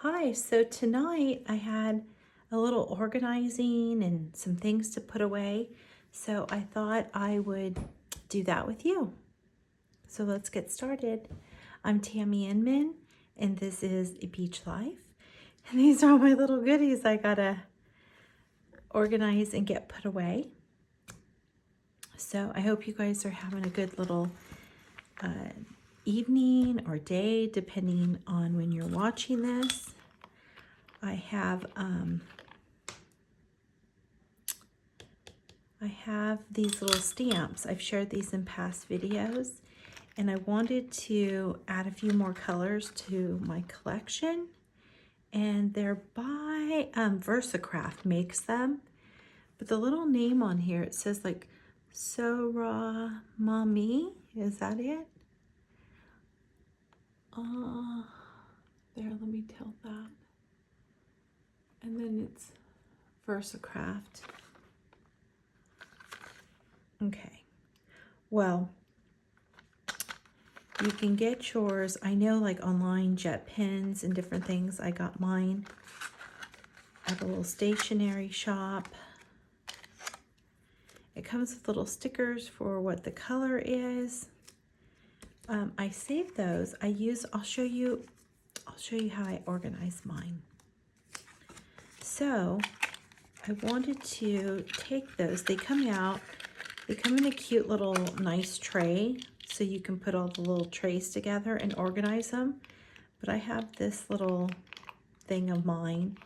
Hi, so tonight I had a little organizing and some things to put away, so I thought I would do that with you. So let's get started. I'm Tammy Inman, and this is A Beach Life. And these are all my little goodies I gotta organize and get put away. So I hope you guys are having a good little evening or day, depending on when you're watching this. I have these little stamps. I've shared these in past videos, and I wanted to add a few more colors to my collection, and they're by VersaCraft makes them, but the little name on here, it says like Soramame, is that it? There, let me tilt that. And then it's VersaCraft. Okay, well, you can get yours, I know, like online, jet pens and different things. I got mine at a little stationery shop. It comes with little stickers for what the color is. I saved those. I'll show you how I organize mine. So I wanted to take those. They come in a cute little nice tray, so you can put all the little trays together and organize them. But I have this little thing of mine,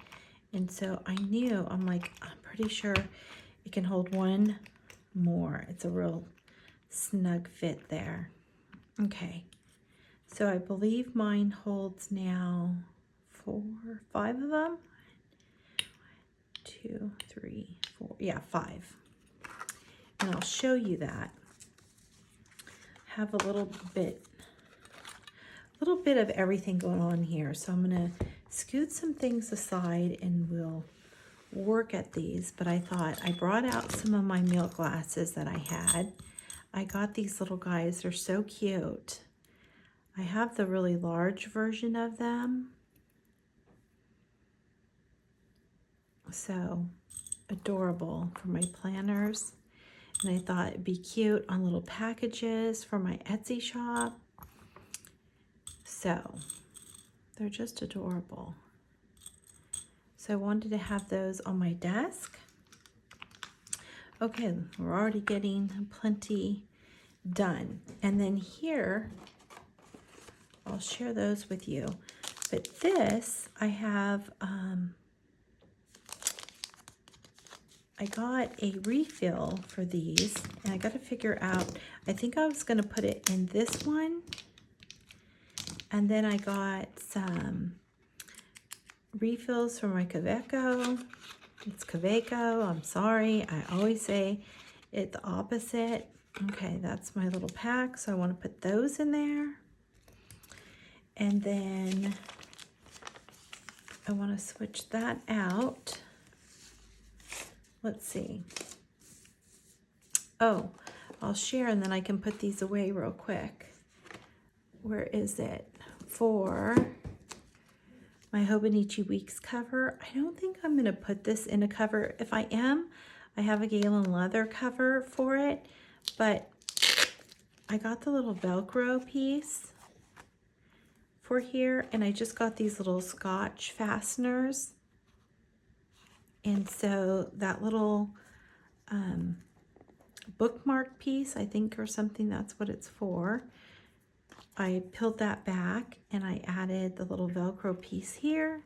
and so I'm like, I'm pretty sure it can hold one more. It's a real snug fit there. Okay, so I believe mine holds now 5 of them. 1, 2, 3, 4, yeah, 5. And I'll show you that. Have a little bit of everything going on here. So I'm gonna scoot some things aside and we'll work at these. But I thought I brought out some of my milk glasses that I had. I got these little guys, they're so cute. I have the really large version of them. So adorable for my planners. And I thought it'd be cute on little packages for my Etsy shop. So they're just adorable. So I wanted to have those on my desk. Okay, we're already getting plenty done. And then here, I'll share those with you. But this, I have, I got a refill for these, and I got to figure out, I think I was going to put it in this one, and then I got some refills for my Kaweco. It's Kaweco, I'm sorry, I always say it the opposite. Okay, that's my little pack, so I want to put those in there. And then I want to switch that out. Let's see. Oh, I'll share and then I can put these away real quick. Where is it? For my Hobonichi Weeks cover. I don't think I'm going to put this in a cover. If I am, I have a Galen leather cover for it, but I got the little Velcro piece for here, and I just got these little Scotch fasteners. And so that little bookmark piece, I think, or something, that's what it's for. I peeled that back and I added the little Velcro piece here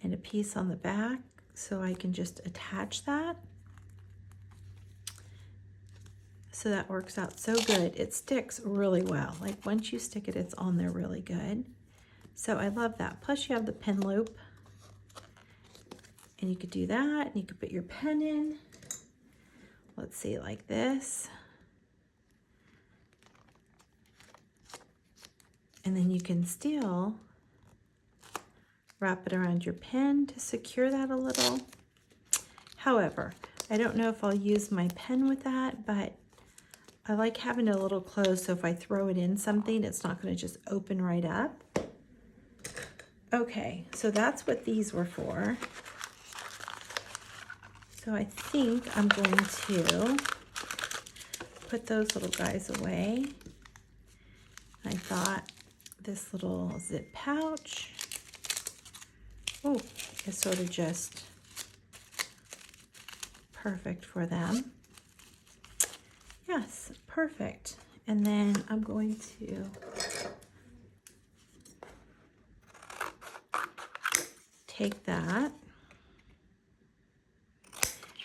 and a piece on the back so I can just attach that. So that works out so good. It sticks really well. Like once you stick it, it's on there really good. So I love that. Plus you have the pen loop. And you could do that, and you could put your pen in. Let's see, like this. And then you can still wrap it around your pen to secure that a little. However, I don't know if I'll use my pen with that, but I like having it a little closed, so if I throw it in something, it's not going to just open right up. Okay, so that's what these were for. So I think I'm going to put those little guys away. I thought this little zip pouch, oh, is sort of just perfect for them. Yes, perfect. And then I'm going to take that,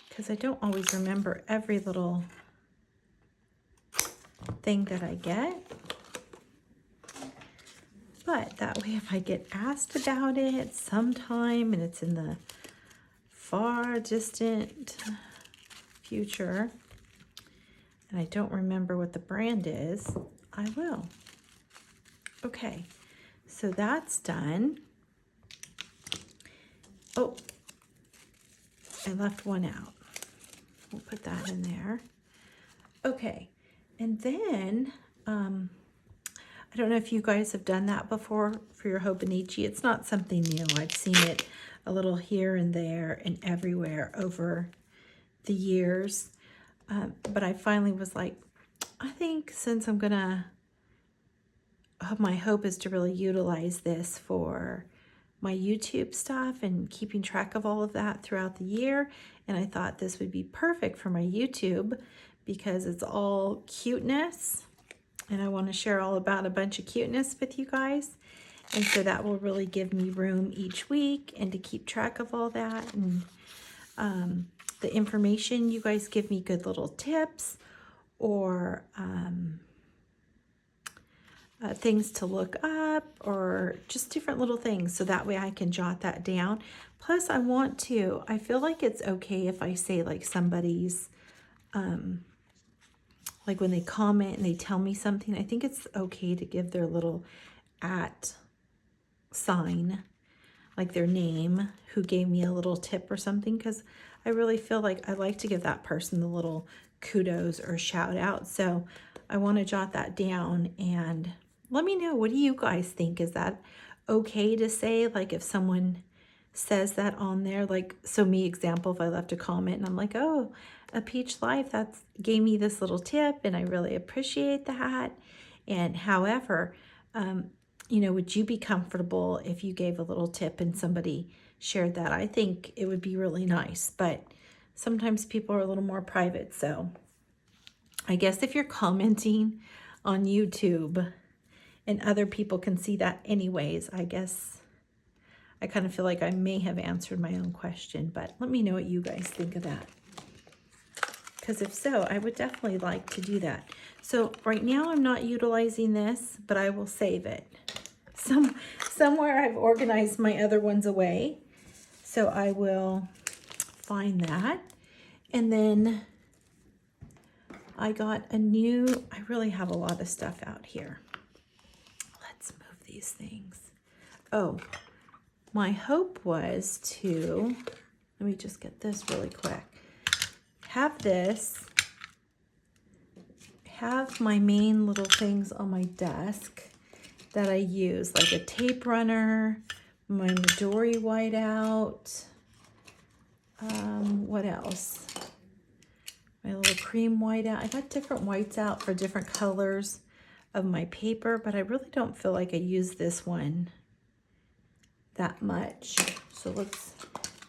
because I don't always remember every little thing that I get. But that way, if I get asked about it sometime and it's in the far distant future and I don't remember what the brand is, I will. Okay, so that's done. Oh, I left one out. We'll put that in there. Okay, and then I don't know if you guys have done that before for your Hobonichi. It's not something new. I've seen it a little here and there and everywhere over the years. But I finally was like, I think since I'm gonna, my hope is to really utilize this for my YouTube stuff and keeping track of all of that throughout the year. And I thought this would be perfect for my YouTube because it's all cuteness. And I want to share all about a bunch of cuteness with you guys. And so that will really give me room each week and to keep track of all that. And the information, you guys give me good little tips or things to look up or just different little things. So that way I can jot that down. Plus I feel like it's okay if I say like somebody's, like when they comment and they tell me something, I think it's okay to give their little @ sign, like their name, who gave me a little tip or something, because I really feel like I like to give that person the little kudos or shout out. So I want to jot that down and let me know, what do you guys think? Is that okay to say, like if someone says that on there, like, so me example, if I left a comment and I'm like, oh, a Peach Life that's gave me this little tip and I really appreciate that. And however, you know, would you be comfortable if you gave a little tip and somebody shared that? I think it would be really nice, but sometimes people are a little more private. So I guess if you're commenting on YouTube and other people can see that anyways, I guess I kind of feel like I may have answered my own question, but let me know what you guys think of that. Because if so, I would definitely like to do that. So right now I'm not utilizing this, but I will save it. Somewhere I've organized my other ones away. So I will find that. And then I got a new, I really have a lot of stuff out here. Let's move these things. Oh, my hope was to, let me just get this really quick. Have this, have my main little things on my desk that I use, like a tape runner, my Midori whiteout, what else? My little cream whiteout. I got different whites out for different colors of my paper, but I really don't feel like I use this one that much. So let's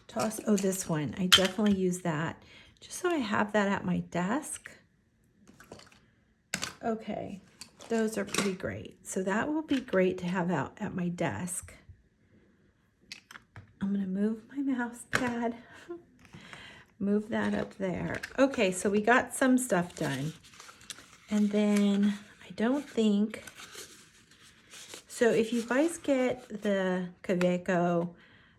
toss, oh, this one. I definitely use that just so I have that at my desk. Okay, those are pretty great. So that will be great to have out at my desk. I'm gonna move my mouse pad, move that up there. Okay, so we got some stuff done. And then I don't think, so if you guys get the Kaweco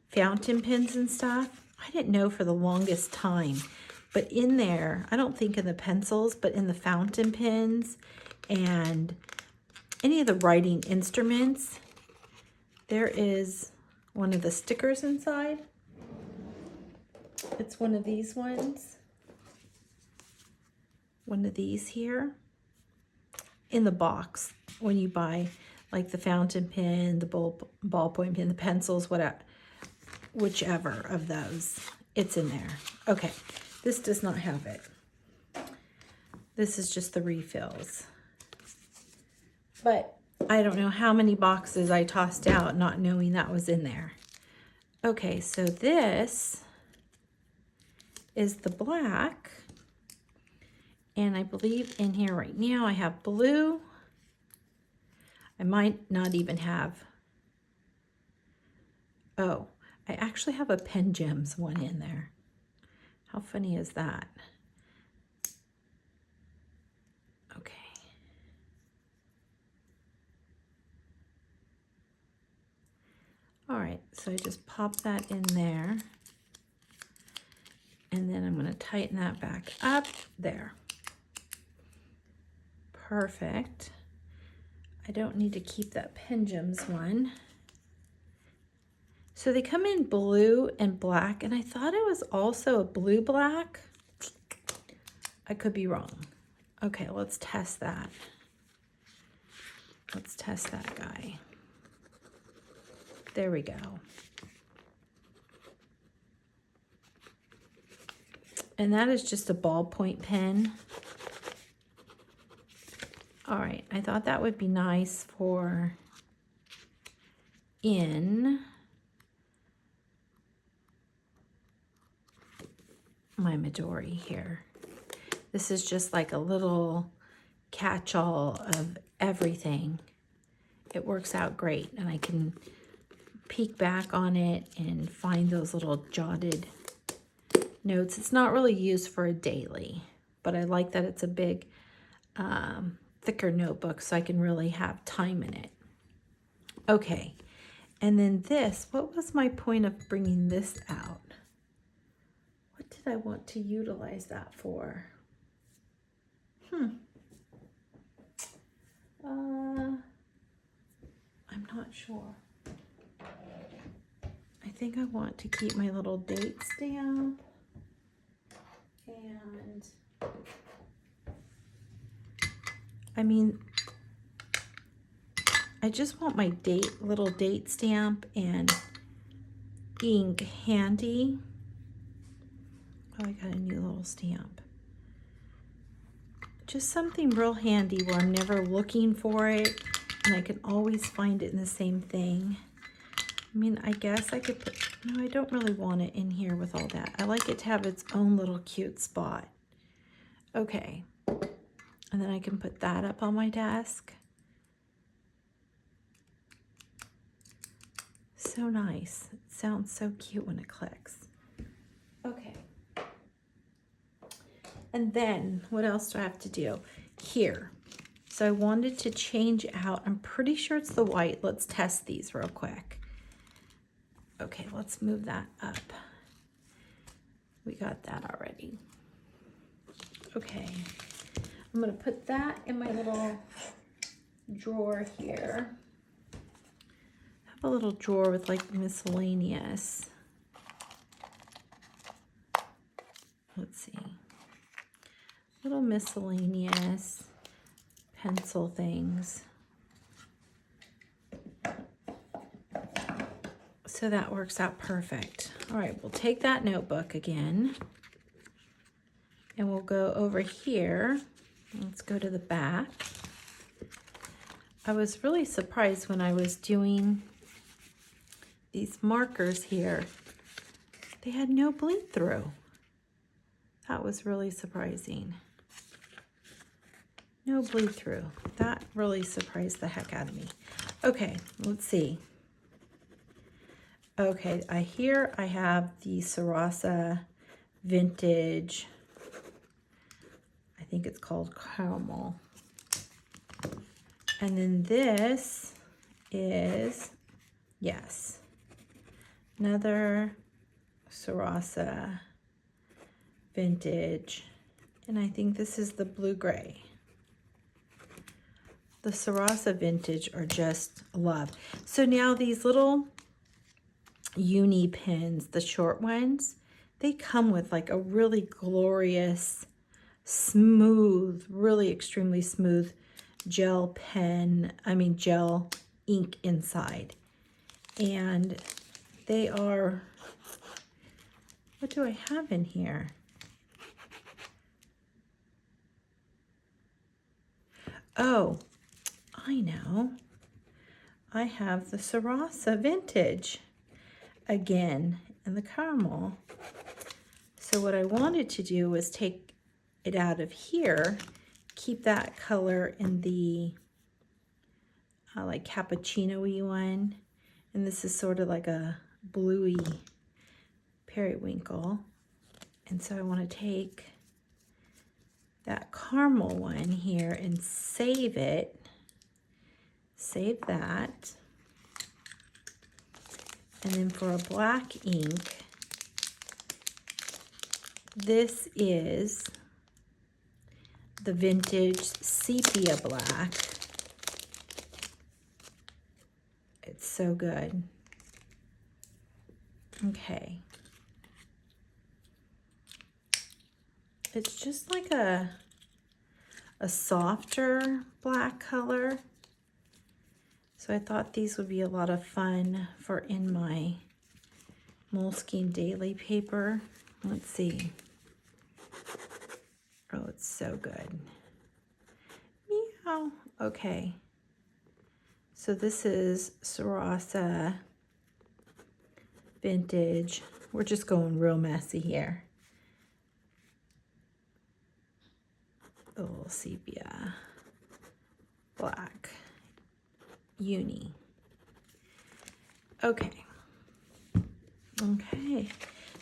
fountain pens and stuff, I didn't know for the longest time, but in there, I don't think in the pencils, but in the fountain pens and any of the writing instruments, there is one of the stickers inside. It's one of these ones. One of these here in the box when you buy like the fountain pen, the ballpoint pen, the pencils, whatever, whichever of those, it's in there. Okay, this does not have it. This is just the refills. But I don't know how many boxes I tossed out not knowing that was in there. Okay, so this is the black. And I believe in here right now I have blue. I might not even have, oh, I actually have a Pen Gems one in there. How funny is that? Okay. All right, so I just pop that in there. And then I'm going to tighten that back up there. Perfect. I don't need to keep that Pen Gems one. So they come in blue and black, and I thought it was also a blue black. I could be wrong. Okay, let's test that. Let's test that guy. There we go. And that is just a ballpoint pen. All right, I thought that would be nice for in my Midori here. This is just like a little catch-all of everything. It works out great, and I can peek back on it and find those little jotted notes. It's not really used for a daily, but I like that it's a big, thicker notebook, so I can really have time in it. Okay, and then this, what was my point of bringing this out? What did I want to utilize that for? I'm not sure. I think I want to keep my little date stamp, and I mean, I just want my little date stamp and ink handy. Oh, I got a new little stamp. Just something real handy where I'm never looking for it, and I can always find it in the same thing. I mean, I guess I could put, no, I don't really want it in here with all that. I like it to have its own little cute spot. Okay, and then I can put that up on my desk. So nice. It sounds so cute when it clicks. Okay. And then what else do I have to do? Here. So I wanted to change out, I'm pretty sure it's the white. Let's test these real quick. Okay, let's move that up. We got that already. Okay, I'm gonna put that in my little drawer here. I have a little drawer with like miscellaneous. Let's see. Little miscellaneous pencil things. So that works out perfect. All right, we'll take that notebook again and we'll go over here. Let's go to the back. I was really surprised when I was doing these markers here. They had no bleed through. That was really surprising. No bleed through. That really surprised the heck out of me. Okay, let's see. Okay, here I have the Sarasa Vintage, I think it's called Caramel. And then this is, yes, another Sarasa Vintage. And I think this is the blue-gray. The Sarasa Vintage are just love. So now these little uni pins, the short ones, they come with like a really glorious, smooth, really extremely smooth gel gel ink inside. And they are, what do I have in here? Oh, I know. I have the Soramame Vintage again in the caramel. So what I wanted to do was take it out of here, keep that color in the like cappuccino-y one. And this is sort of like a bluey periwinkle. And so I want to take that caramel one here and save it. Save that. And then for a black ink, this is the Vintage Sepia Black. It's so good. Okay. It's just like a softer black color. So I thought these would be a lot of fun for in my Moleskine daily paper. Let's see. Oh, it's so good. Meow. Okay. So this is Soramame Vintage. We're just going real messy here. A little sepia black uni. Okay. Okay.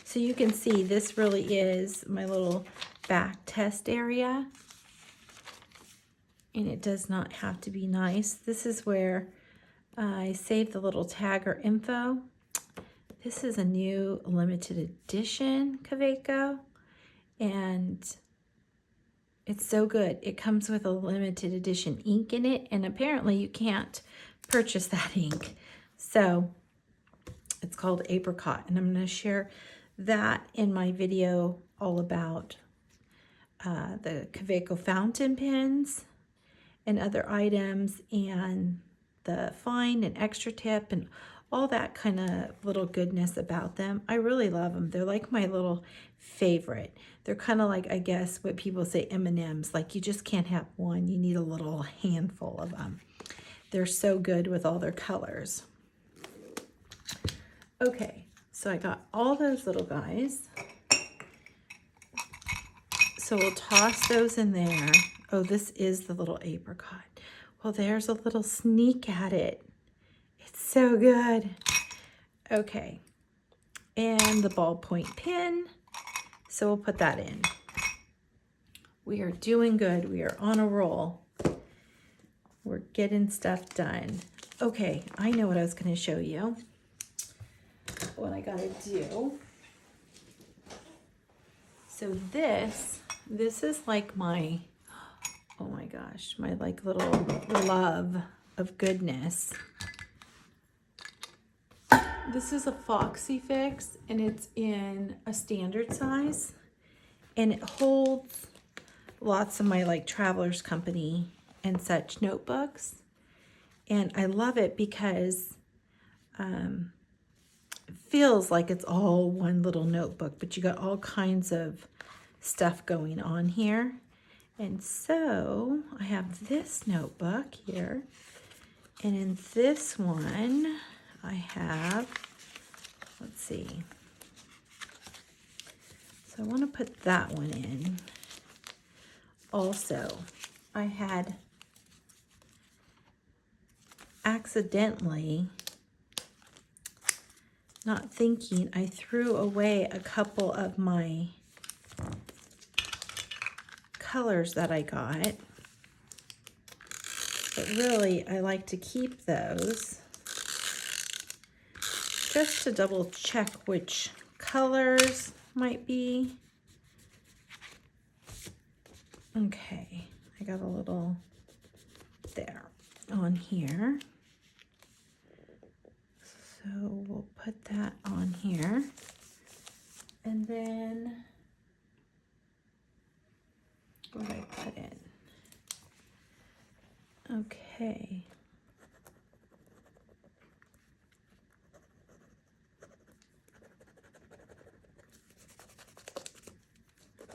So you can see this really is my little back test area. And it does not have to be nice. This is where I save the little tag or info. This is a new limited edition Tsukineko, and it's so good. It comes with a limited edition ink in it, and apparently you can't purchase that ink. So it's called Apricot, and I'm going to share that in my video all about the Tsukineko fountain pens and other items, and the fine and extra tip and all that kind of little goodness about them. I really love them. They're like my little favorite. They're kind of like, I guess, what people say M&Ms. Like you just can't have one. You need a little handful of them. They're so good with all their colors. Okay, so I got all those little guys. So we'll toss those in there. Oh, this is the little apricot. Well, there's a little sneak at it. It's so good. Okay, and the ballpoint pen. So we'll put that in. We are doing good. We are on a roll. We're getting stuff done. Okay, I know what I was going to show you. What I got to do. So this is like my, oh my gosh, my like little love of goodness. This is a Foxy Fix, and it's in a standard size, and it holds lots of my like Traveler's Company and such notebooks. And I love it because it feels like it's all one little notebook, but you got all kinds of stuff going on here. And so I have this notebook here, and in this one I have, let's see, so I want to put that one in. Also, I had accidentally, not thinking, I threw away a couple of my colors that I got, but really I like to keep those just to double check which colors might be. Okay, I got a little there on here, so we'll put that on here. And then what did I put in?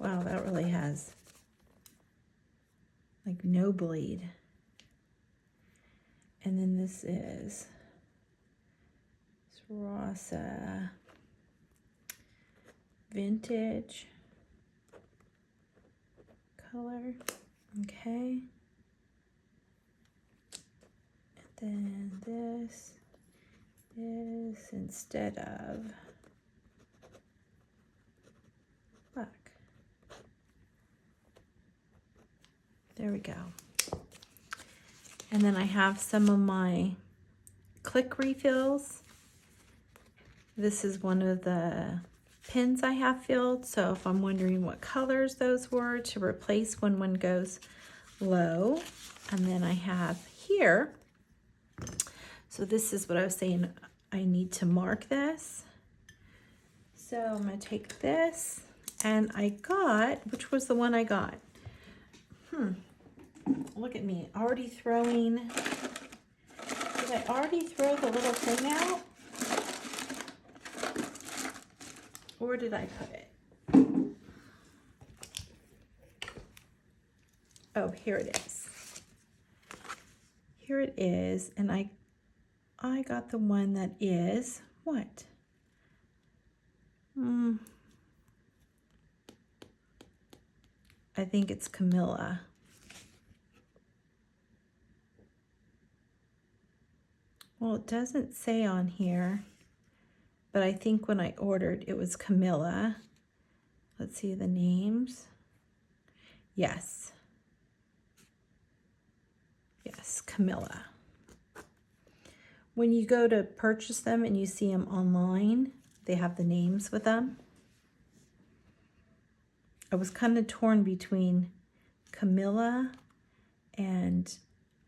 Wow, that really has like no bleed. And then this is Rasa Vintage color. Okay. And then this is instead of black. There we go. And then I have some of my click refills. This is one of the pins I have filled, so if I'm wondering what colors those were to replace when one goes low. And then I have here, so this is what I was saying, I need to mark this. So I'm going to take this, and I got, which was the one I got? Look at me, already throwing, did I already throw the little thing out? Where did I put it? Oh, here it is. Here it is, and I got the one that is what? I think it's Camilla. Well, it doesn't say on here, but I think when I ordered it was Camilla. Let's see the names. Yes. Yes, Camilla. When you go to purchase them and you see them online, they have the names with them. I was kind of torn between Camilla and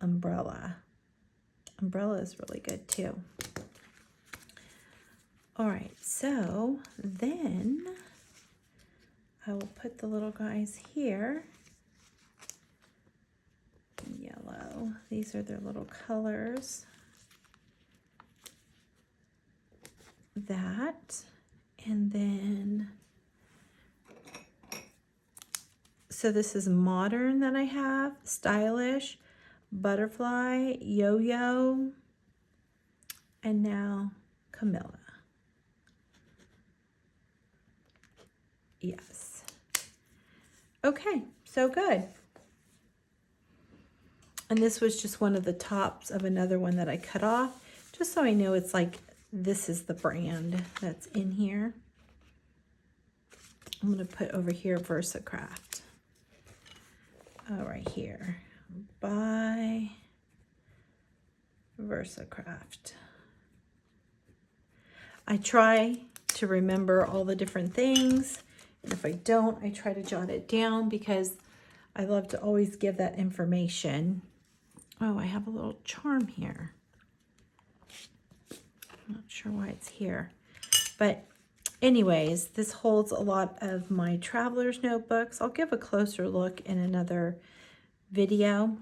Umbrella. Umbrella is really good too. All right, so then I will put the little guys here. Yellow. These are their little colors. That, and then, so this is modern that I have, stylish, butterfly, yo-yo, and now Camilla. Yes. Okay, so good. And this was just one of the tops of another one that I cut off, just so I know it's like, this is the brand that's in here. I'm going to put over here VersaCraft. Oh, right here. By VersaCraft. I try to remember all the different things. And if I don't, I try to jot it down because I love to always give that information. Oh, I have a little charm here. I'm not sure why it's here. But anyways, this holds a lot of my traveler's notebooks. I'll give a closer look in another video.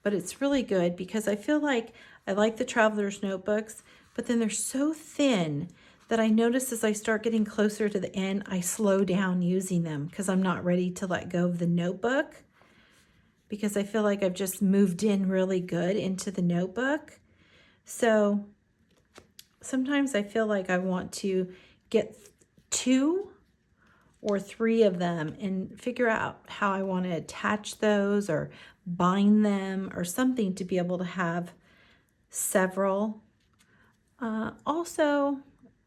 But it's really good because I feel like I like the traveler's notebooks, but then they're so thin that I notice as I start getting closer to the end, I slow down using them because I'm not ready to let go of the notebook, because I feel like I've just moved in really good into the notebook. So sometimes I feel like I want to get 2 or 3 of them and figure out how I want to attach those or bind them or something to be able to have several. Also,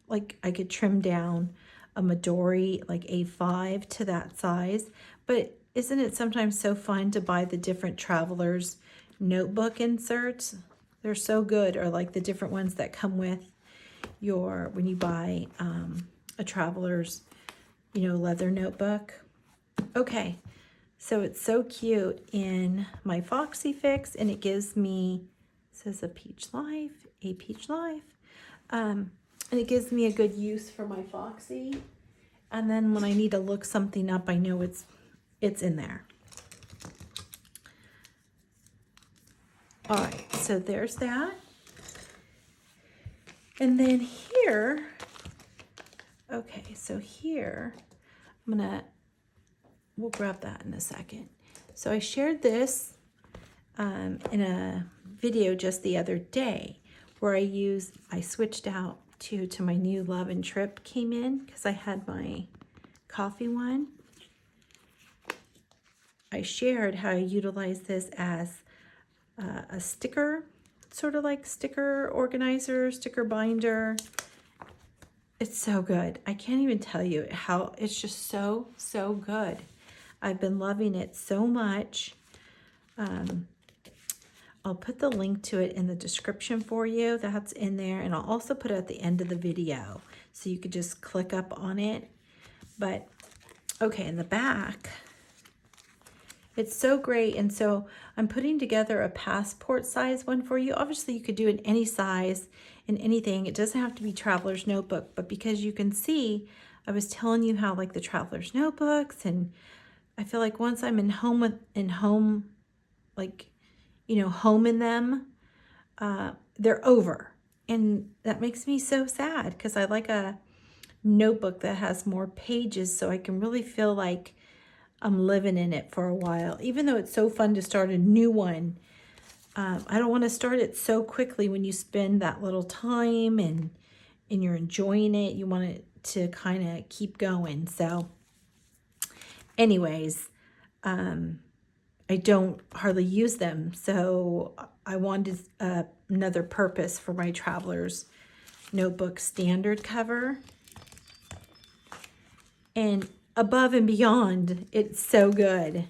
like I could trim down a Midori like A5 to that size, but isn't it sometimes so fun to buy the different travelers notebook inserts? They're so good, or like the different ones that come with your, when you buy a traveler's, you know, leather notebook. Okay, so it's so cute in my Foxy Fix, and it gives me, it says a peach life, and it gives me a good use for my Foxy. And then when I need to look something up, I know it's in there. All right, so there's that. And then here, okay, so here we'll grab that in a second. So I shared this in a video just the other day where I switched out to my new Love and Trip came in because I had my coffee one. I shared how I utilize this as a sticker, sort of like sticker organizer, sticker binder. It's so good. I can't even tell you how it's just so good. I've been loving it so much. I'll put the link to it in the description for you. That's in there. And I'll also put it at the end of the video so you could just click up on it. But okay, in the back, it's so great. And so I'm putting together a passport size one for you. Obviously you could do it any size in anything. It doesn't have to be Traveler's Notebook, but because you can see, I was telling you how like the Traveler's Notebooks, and I feel like once I'm home in them, they're over. And that makes me so sad because I like a notebook that has more pages so I can really feel like I'm living in it for a while. Even though it's so fun to start a new one, I don't want to start it so quickly when you spend that little time and you're enjoying it. You want it to kind of keep going. So anyways, I don't hardly use them. So I wanted another purpose for my Traveler's Notebook standard cover. And above and beyond, it's so good.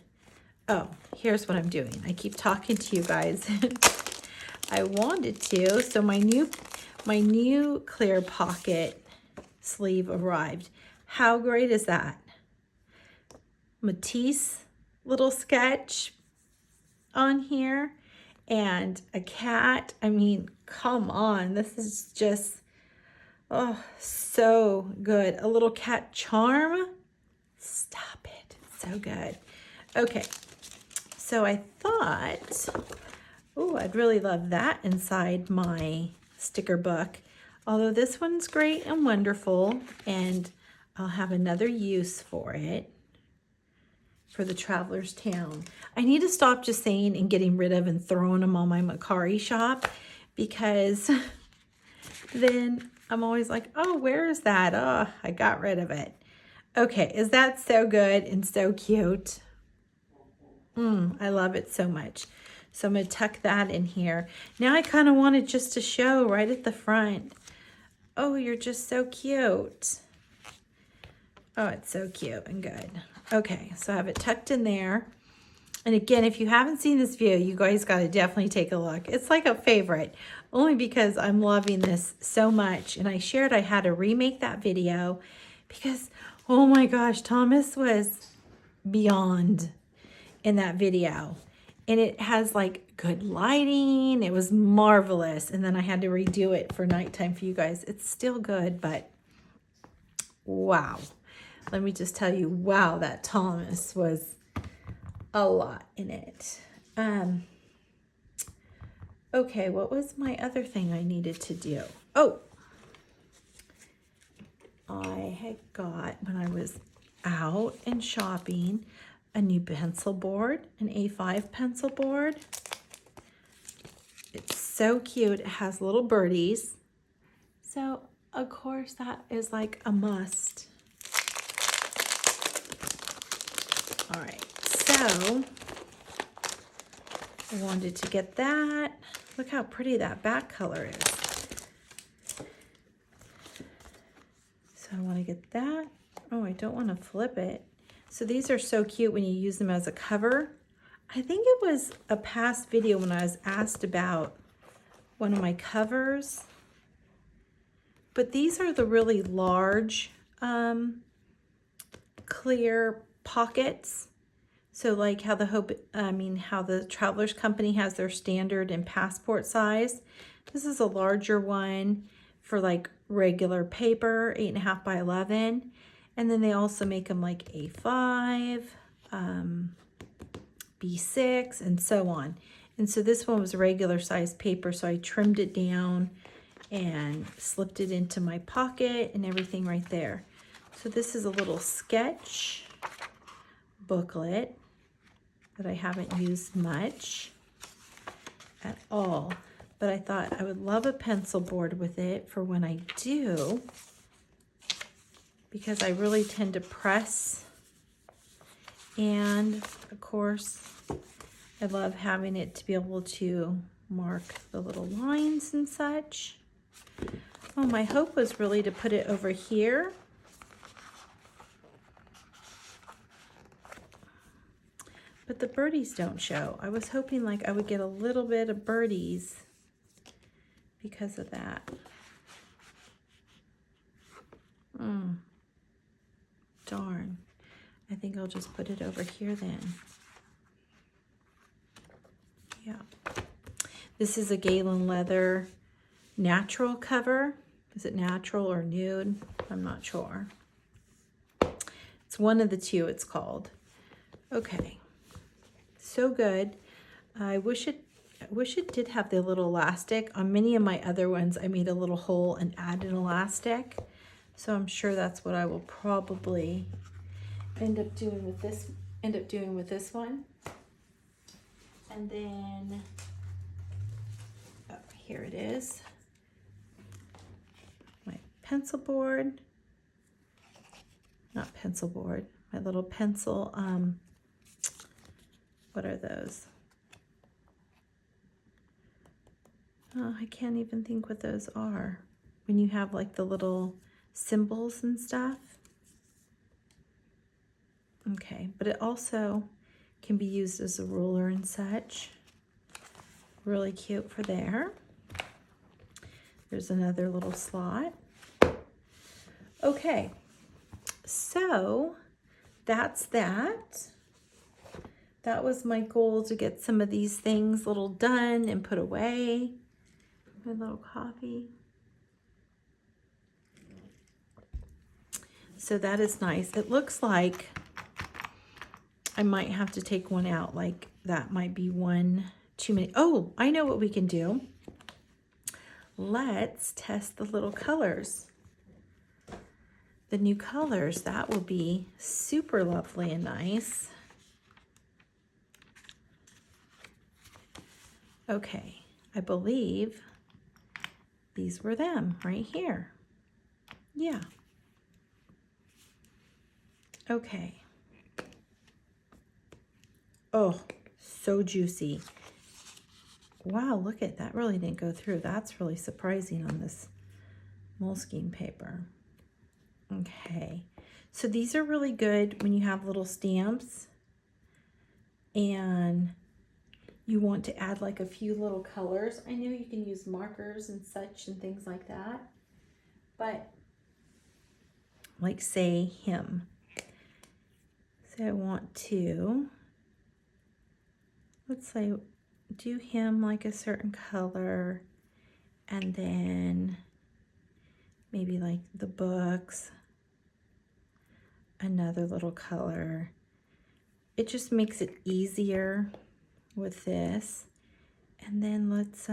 Oh, here's what I'm doing. I keep talking to you guys. I wanted to. So my new clear pocket sleeve arrived. How great is that? Matisse little sketch on here and a cat. I mean, come on. This is just, oh, so good. A little cat charm. Stop it. So good. Okay. So I thought, oh, I'd really love that inside my sticker book. Although this one's great and wonderful, and I'll have another use for it for the Traveler's Town. I need to stop just saying and getting rid of and throwing them on my Macari shop, because then I'm always like, oh, where is that? Oh, I got rid of it. Okay, is that so good and so cute? I love it so much. So I'm going to tuck that in here. Now I kind of wanted just to show right at the front. Oh, you're just so cute. Oh, it's so cute and good. Okay, so I have it tucked in there. And again, if you haven't seen this video, you guys got to definitely take a look. It's like a favorite, only because I'm loving this so much. And I shared I had to remake that video because, oh my gosh, Thomas was beyond in that video. And it has like good lighting. It was marvelous. And then I had to redo it for nighttime for you guys. It's still good, but wow. Let me just tell you, wow, that Thomas was a lot in it. Okay, what was my other thing I needed to do? Oh, I had got, when I was out and shopping, a new pencil board, an A5 pencil board. It's so cute. It has little birdies. So, of course, that is like a must. All right, so I wanted to get that. Look how pretty that back color is. So I want to get that. Oh, I don't want to flip it. So these are so cute when you use them as a cover. I think it was a past video when I was asked about one of my covers. But these are the really large clear pockets. So like how the Travelers Company has their standard and passport size. This is a larger one for like regular paper, 8.5 by 11. And then they also make them like A5, B6, and so on. And so this one was regular size paper, so I trimmed it down and slipped it into my pocket and everything right there. So this is a little sketch booklet that I haven't used much at all, but I thought I would love a pencil board with it for when I do, because I really tend to press, and of course I love having it to be able to mark the little lines and such. Oh, my hope was really to put it over here, but the birdies don't show. I was hoping like I would get a little bit of birdies because of that. Darn. I think I'll just put it over here then. Yeah. This is a Galen Leather natural cover. Is it natural or nude? I'm not sure. It's one of the two it's called. Okay. So good. I wish it did have the little elastic. On many of my other ones, I made a little hole and added an elastic. So I'm sure that's what I will probably end up doing with this one. And then, oh, here it is. My pencil board. Not pencil board. My little pencil, what are those? Oh, I can't even think what those are. When you have like the little symbols and stuff. Okay, but it also can be used as a ruler and such. Really cute for there. There's another little slot. Okay, so that's that. That was my goal, to get some of these things little done and put away. My little coffee. So that is nice. It looks like I might have to take one out. Like that might be one too many. Oh, I know what we can do. Let's test the little colors. The new colors, that will be super lovely and nice. Okay, I believe these were them right here. Yeah. Okay. Oh, so juicy. Wow, look at that. Really didn't go through. That's really surprising on this Moleskine paper. Okay, so these are really good when you have little stamps and you want to add like a few little colors. I know you can use markers and such and things like that, but like say him. So I want to, let's say, do him like a certain color, and then maybe like the books, another little color. It just makes it easier with this. And then let's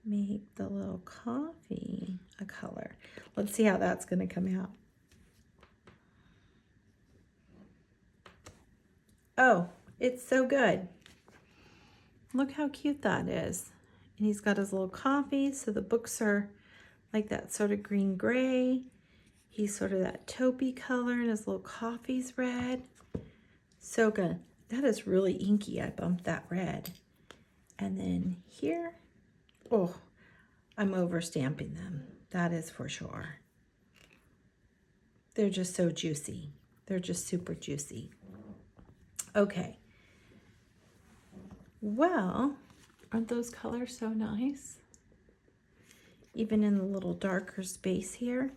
make the little coffee a color. Let's see how that's going to come out. Oh, it's so good. Look how cute that is. And he's got his little coffee, so the books are like that sort of green gray. He's sort of that taupey color, and his little coffee's red. So good. That is really inky. I bumped that red. And then here, oh, I'm over stamping them. That is for sure. They're just so juicy. They're just super juicy. Okay. Well, aren't those colors so nice? Even in the little darker space here.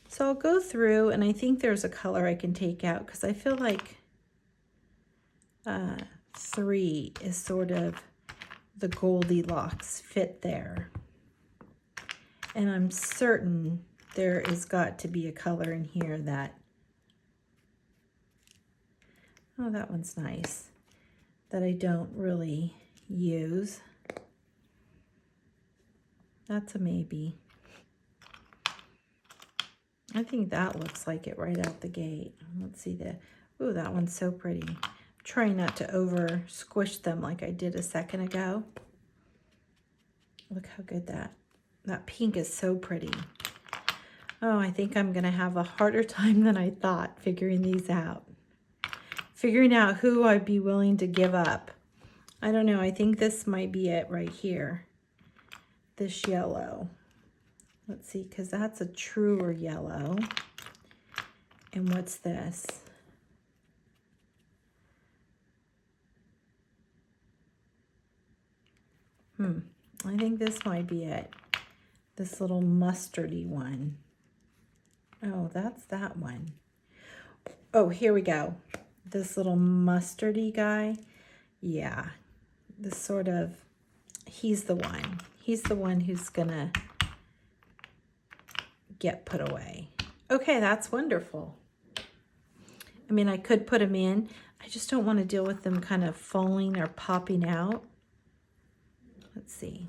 So I'll go through, and I think there's a color I can take out because I feel like 3 is sort of the Goldilocks fit there. And I'm certain there is got to be a color in here that, oh, that one's nice, that I don't really use. That's a maybe. I think that looks like it right out the gate. Let's see ooh, that one's so pretty. I'm trying not to over squish them like I did a second ago. Look how good that pink is so pretty. Oh, I think I'm gonna have a harder time than I thought figuring these out. Figuring out who I'd be willing to give up. I don't know, I think this might be it right here. This yellow. Let's see, because that's a truer yellow. And what's this? I think this might be it. This little mustardy one. Oh, that's that one. Oh, here we go. This little mustardy guy. Yeah, this sort of, he's the one. He's the one who's gonna get put away. Okay, that's wonderful. I mean, I could put them in. I just don't want to deal with them kind of falling or popping out. Let's see.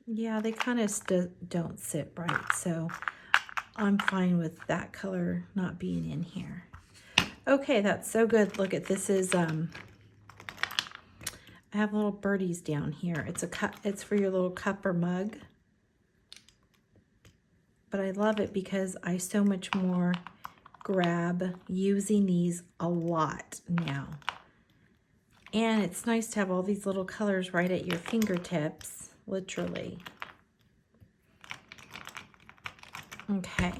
Yeah, they kind of don't sit right, so I'm fine with that color not being in here. Okay, that's so good. Look at this is I have little birdies down here. It's a cup. It's for your little cup or mug. But I love it because I so much more grab using these a lot now. And it's nice to have all these little colors right at your fingertips, literally. Okay.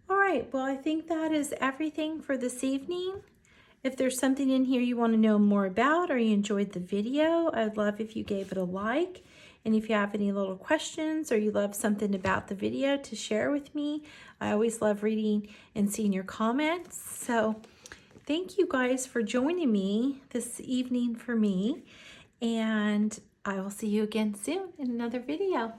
All right, well, I think that is everything for this evening. If there's something in here you want to know more about or you enjoyed the video, I'd love if you gave it a like. And if you have any little questions or you love something about the video to share with me, I always love reading and seeing your comments. So thank you guys for joining me this evening for me. And I will see you again soon in another video.